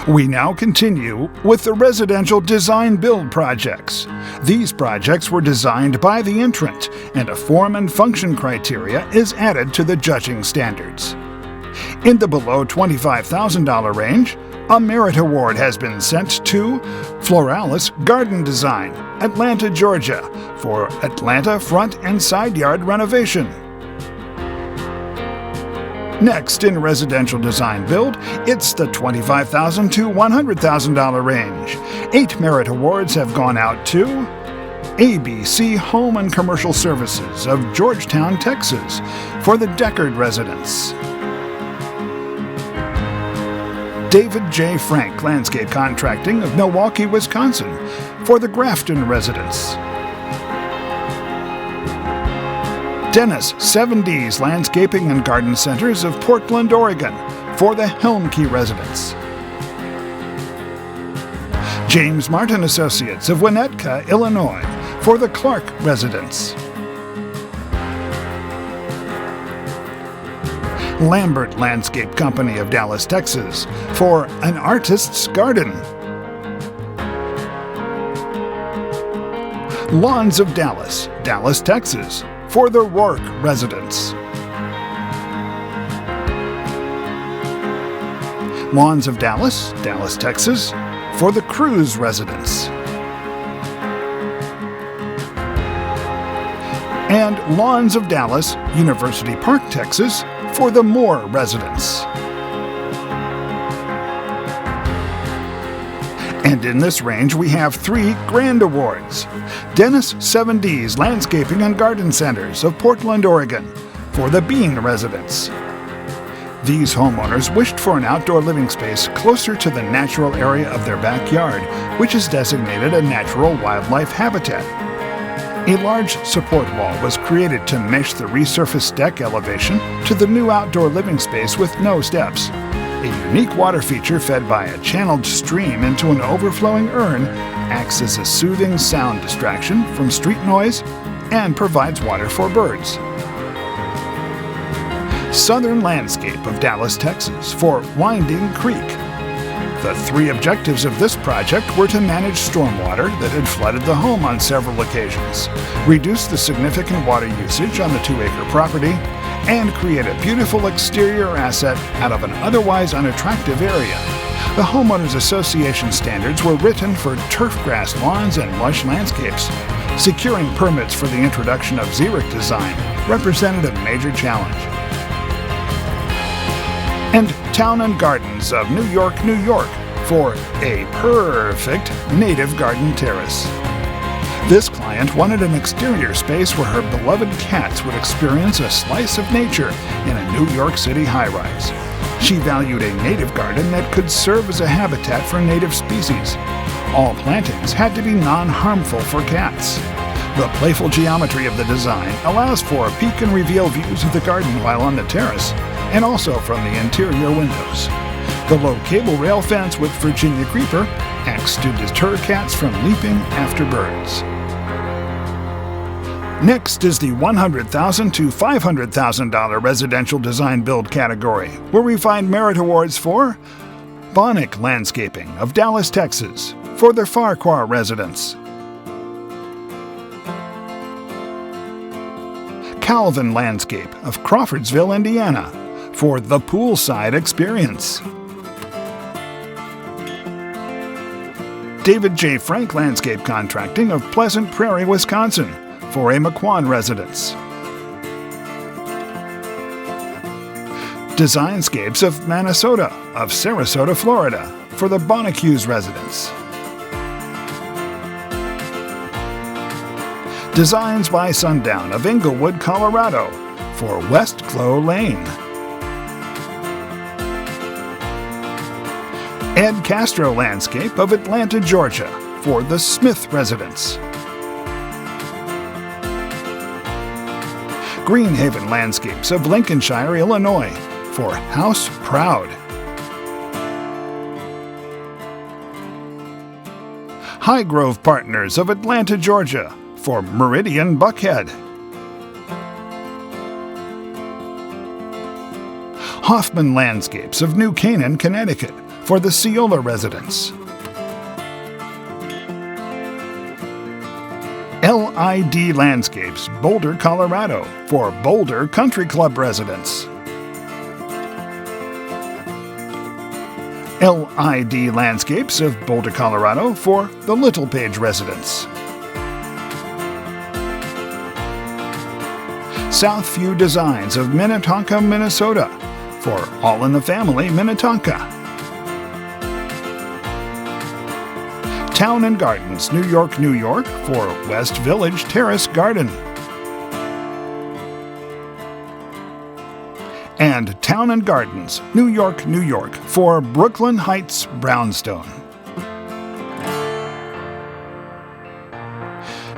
We now continue with the residential design build projects. These projects were designed by the entrant, and a form and function criteria is added to the judging standards. In the below $25,000 range, a merit award has been sent to Floralis Garden Design, Atlanta, Georgia, for Atlanta front and side yard renovation. Next, in residential design build, it's the $25,000 to $100,000 range. 8 merit awards have gone out to ABC Home and Commercial Services of Georgetown, Texas, for the Deckard residence. David J. Frank Landscape Contracting of Milwaukee, Wisconsin, for the Grafton residence. Dennis 7D's Landscaping and Garden Centers of Portland, Oregon, for the Helm Key residence. James Martin Associates of Winnetka, Illinois, for the Clark residence. Lambert Landscape Company of Dallas, Texas, for An Artist's Garden. Lawns of Dallas, Dallas, Texas, for the Rourke residence. Lawns of Dallas, Dallas, Texas, for the Cruz residence. And Lawns of Dallas, University Park, Texas, for the Moore residence. And in this range, we have 3 grand awards. Dennis 7D's Landscaping and Garden Centers of Portland, Oregon, for the Bean residence. These homeowners wished for an outdoor living space closer to the natural area of their backyard, which is designated a natural wildlife habitat. A large support wall was created to mesh the resurfaced deck elevation to the new outdoor living space with no steps. A unique water feature fed by a channeled stream into an overflowing urn acts as a soothing sound distraction from street noise and provides water for birds. Southern Landscape of Dallas, Texas, for Winding Creek. The 3 objectives of this project were to manage stormwater that had flooded the home on several occasions, reduce the significant water usage on the 2-acre property, and create a beautiful exterior asset out of an otherwise unattractive area. The Homeowners Association standards were written for turfgrass lawns and lush landscapes. Securing permits for the introduction of xeric design represented a major challenge. And Town and Gardens of New York, New York, for a perfect native garden terrace. This client wanted an exterior space where her beloved cats would experience a slice of nature in a New York City high-rise. She valued a native garden that could serve as a habitat for native species. All plantings had to be non-harmful for cats. The playful geometry of the design allows for peek and reveal views of the garden while on the terrace, and also from the interior windows. The low cable rail fence with Virginia creeper acts to deter cats from leaping after birds. Next is the $100,000 to $500,000 residential design build category, where we find merit awards for Bonnick Landscaping of Dallas, Texas, for their Farquhar residence. Calvin Landscape of Crawfordsville, Indiana, for the poolside experience. David J. Frank Landscape Contracting of Pleasant Prairie, Wisconsin, for a McQuan residence. Designscapes of Minnesota of Sarasota, Florida, for the Bonnecues residence. Designs by Sundown of Inglewood, Colorado, for West Clow Lane. Ed Castro Landscape of Atlanta, Georgia, for the Smith residence. Greenhaven Landscapes of Lincolnshire, Illinois, for House Proud. Highgrove Partners of Atlanta, Georgia, for Meridian Buckhead. Hoffman Landscapes of New Canaan, Connecticut, for the Ceola residence. LID Landscapes, Boulder, Colorado, for Boulder Country Club residents. LID Landscapes of Boulder, Colorado, for the Little Page residents. Southview Designs of Minnetonka, Minnesota, for All in the Family, Minnetonka. Town and Gardens, New York, New York, for West Village Terrace Garden. And Town and Gardens, New York, New York, for Brooklyn Heights Brownstone.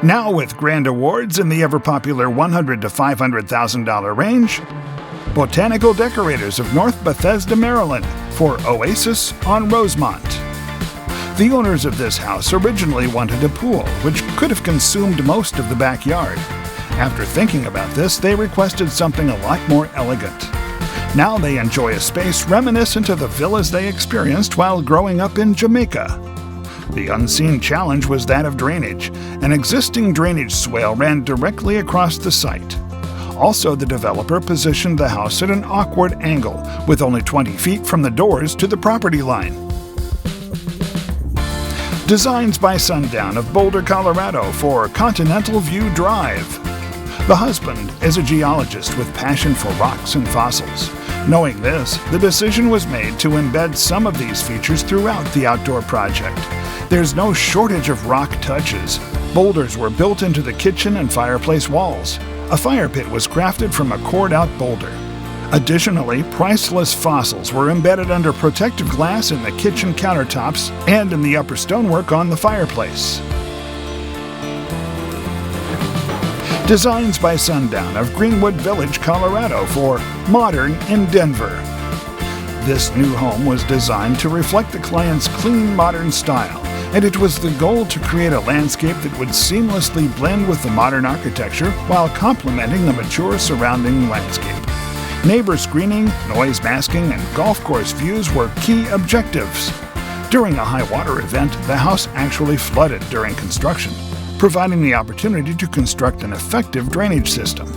Now with grand awards in the ever-popular $100,000 to $500,000 range, Botanical Decorators of North Bethesda, Maryland, for Oasis on Rosemont. The owners of this house originally wanted a pool, which could have consumed most of the backyard. After thinking about this, they requested something a lot more elegant. Now they enjoy a space reminiscent of the villas they experienced while growing up in Jamaica. The unseen challenge was that of drainage. An existing drainage swale ran directly across the site. Also, the developer positioned the house at an awkward angle, with only 20 feet from the doors to the property line. Designs by Sundown of Boulder, Colorado, for Continental View Drive. The husband is a geologist with passion for rocks and fossils. Knowing this, the decision was made to embed some of these features throughout the outdoor project. There's no shortage of rock touches. Boulders were built into the kitchen and fireplace walls. A fire pit was crafted from a cored-out boulder. Additionally, priceless fossils were embedded under protective glass in the kitchen countertops and in the upper stonework on the fireplace. Designs by Sundown of Greenwood Village, Colorado, for Modern in Denver. This new home was designed to reflect the client's clean, modern style, and it was the goal to create a landscape that would seamlessly blend with the modern architecture while complementing the mature surrounding landscape. Neighbor screening, noise masking, and golf course views were key objectives. During a high water event, the house actually flooded during construction, providing the opportunity to construct an effective drainage system.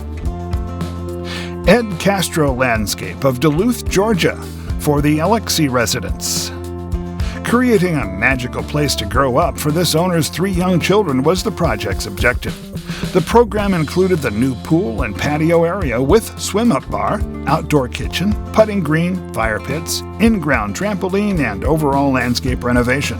Ed Castro Landscape of Duluth, Georgia, for the Alexi residents. Creating a magical place to grow up for this owner's 3 young children was the project's objective. The program included the new pool and patio area with swim-up bar, outdoor kitchen, putting green, fire pits, in-ground trampoline, and overall landscape renovation.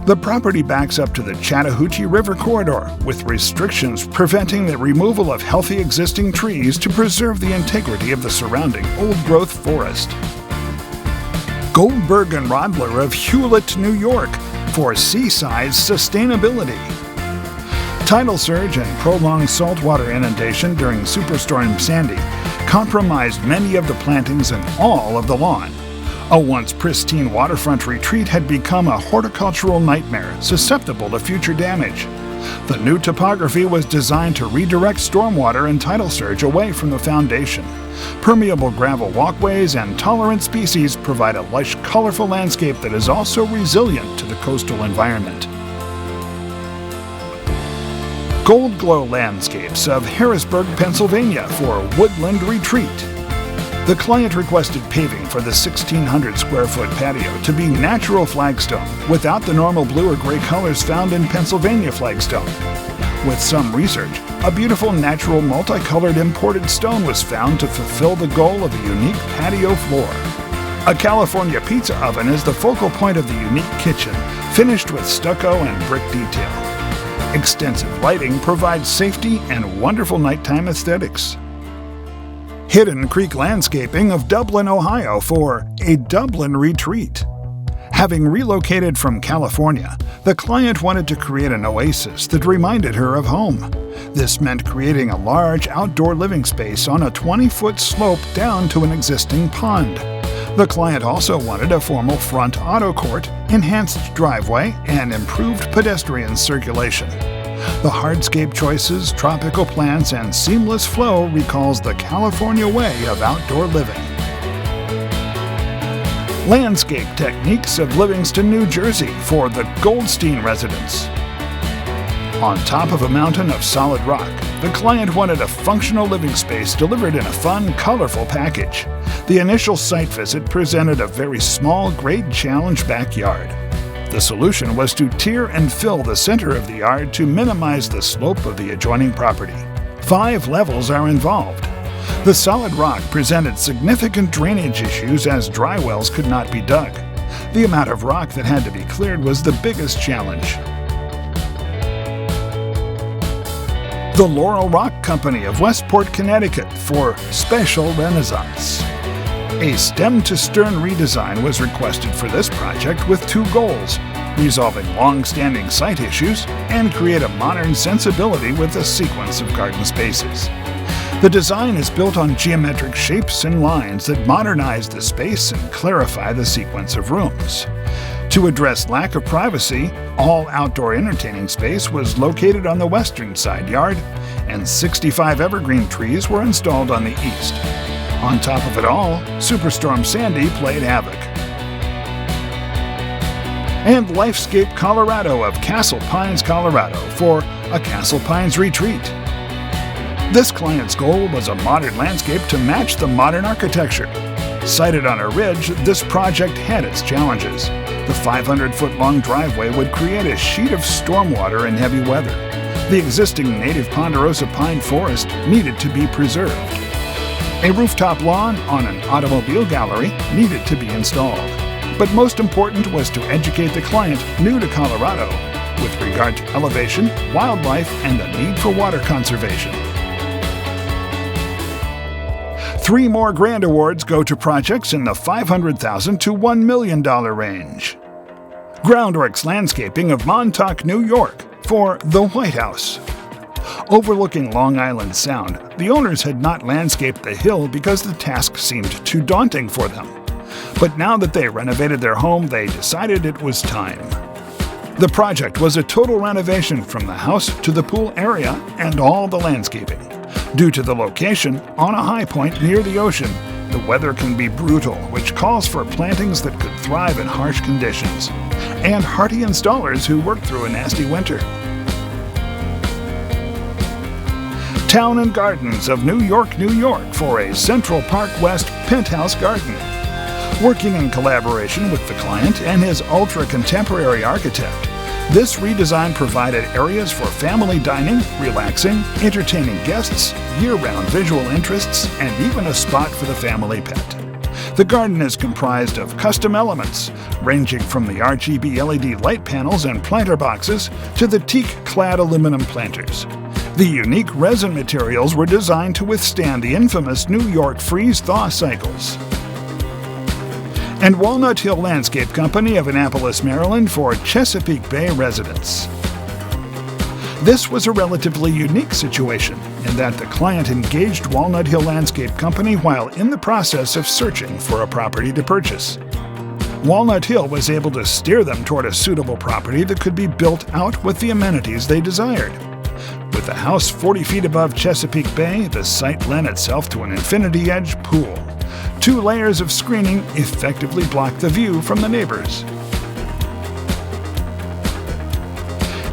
The property backs up to the Chattahoochee River corridor, with restrictions preventing the removal of healthy existing trees to preserve the integrity of the surrounding old-growth forest. Goldberg and Rodler of Hewlett, New York, for Seaside Sustainability. Tidal surge and prolonged saltwater inundation during Superstorm Sandy compromised many of the plantings and all of the lawn. A once pristine waterfront retreat had become a horticultural nightmare, susceptible to future damage. The new topography was designed to redirect stormwater and tidal surge away from the foundation. Permeable gravel walkways and tolerant species provide a lush, colorful landscape that is also resilient to the coastal environment. Gold Glow Landscapes of Harrisburg, Pennsylvania, for Woodland Retreat. The client requested paving for the 1,600 square foot patio to be natural flagstone without the normal blue or gray colors found in Pennsylvania flagstone. With some research, a beautiful natural multicolored imported stone was found to fulfill the goal of a unique patio floor. A California pizza oven is the focal point of the unique kitchen, finished with stucco and brick detail. Extensive lighting provides safety and wonderful nighttime aesthetics. Hidden Creek Landscaping of Dublin, Ohio, for a Dublin retreat. Having relocated from California, the client wanted to create an oasis that reminded her of home. This meant creating a large outdoor living space on a 20-foot slope down to an existing pond. The client also wanted a formal front auto court, enhanced driveway, and improved pedestrian circulation. The hardscape choices, tropical plants, and seamless flow recalls the California way of outdoor living. Landscape Techniques of Livingston, New Jersey for the Goldstein residence. On top of a mountain of solid rock, the client wanted a functional living space delivered in a fun, colorful package. The initial site visit presented a very small grade challenge backyard. The solution was to tier and fill the center of the yard to minimize the slope of the adjoining property. 5 levels are involved. The solid rock presented significant drainage issues as dry wells could not be dug. The amount of rock that had to be cleared was the biggest challenge. The Laurel Rock Company of Westport, Connecticut for Special Renaissance. A stem-to-stern redesign was requested for this project with 2 goals: resolving long-standing site issues and create a modern sensibility with a sequence of garden spaces. The design is built on geometric shapes and lines that modernize the space and clarify the sequence of rooms. To address lack of privacy, all outdoor entertaining space was located on the western side yard, and 65 evergreen trees were installed on the east. On top of it all, Superstorm Sandy played havoc. And Lifescape Colorado of Castle Pines, Colorado for a Castle Pines retreat. This client's goal was a modern landscape to match the modern architecture. Sited on a ridge, this project had its challenges. The 500-foot-long driveway would create a sheet of stormwater in heavy weather. The existing native ponderosa pine forest needed to be preserved. A rooftop lawn on an automobile gallery needed to be installed. But most important was to educate the client new to Colorado with regard to elevation, wildlife, and the need for water conservation. 3 more grant awards go to projects in the $500,000 to $1 million range. Groundworks Landscaping of Montauk, New York for the White House. Overlooking Long Island Sound, the owners had not landscaped the hill because the task seemed too daunting for them. But now that they renovated their home, they decided it was time. The project was a total renovation from the house to the pool area and all the landscaping. Due to the location, on a high point near the ocean, the weather can be brutal, which calls for plantings that could thrive in harsh conditions, and hardy installers who work through a nasty winter. Town and Gardens of New York, New York for a Central Park West penthouse garden. Working in collaboration with the client and his ultra-contemporary architect, this redesign provided areas for family dining, relaxing, entertaining guests, year-round visual interests, and even a spot for the family pet. The garden is comprised of custom elements, ranging from the RGB LED light panels and planter boxes to the teak-clad aluminum planters. The unique resin materials were designed to withstand the infamous New York freeze-thaw cycles. And Walnut Hill Landscape Company of Annapolis, Maryland for Chesapeake Bay residents. This was a relatively unique situation in that the client engaged Walnut Hill Landscape Company while in the process of searching for a property to purchase. Walnut Hill was able to steer them toward a suitable property that could be built out with the amenities they desired. With the house 40 feet above Chesapeake Bay, the site lent itself to an infinity-edge pool. 2 layers of screening effectively block the view from the neighbors.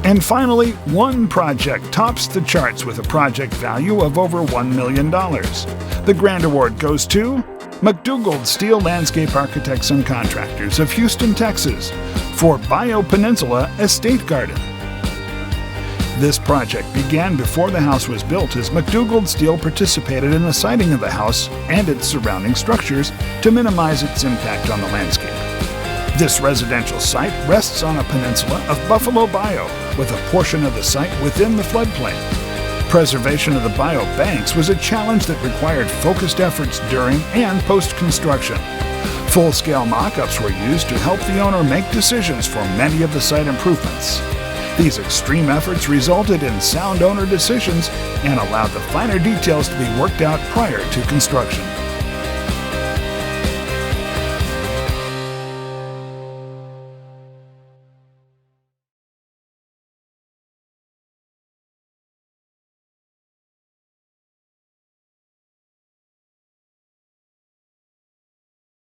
And finally, one project tops the charts with a project value of over $1 million. The grand award goes to McDougald Steel Landscape Architects and Contractors of Houston, Texas for Bio Peninsula Estate Garden. This project began before the house was built as McDougald Steel participated in the siding of the house and its surrounding structures to minimize its impact on the landscape. This residential site rests on a peninsula of Buffalo Bayou, with a portion of the site within the floodplain. Preservation of the bayou banks was a challenge that required focused efforts during and post-construction. Full-scale mock-ups were used to help the owner make decisions for many of the site improvements. These extreme efforts resulted in sound owner decisions and allowed the finer details to be worked out prior to construction.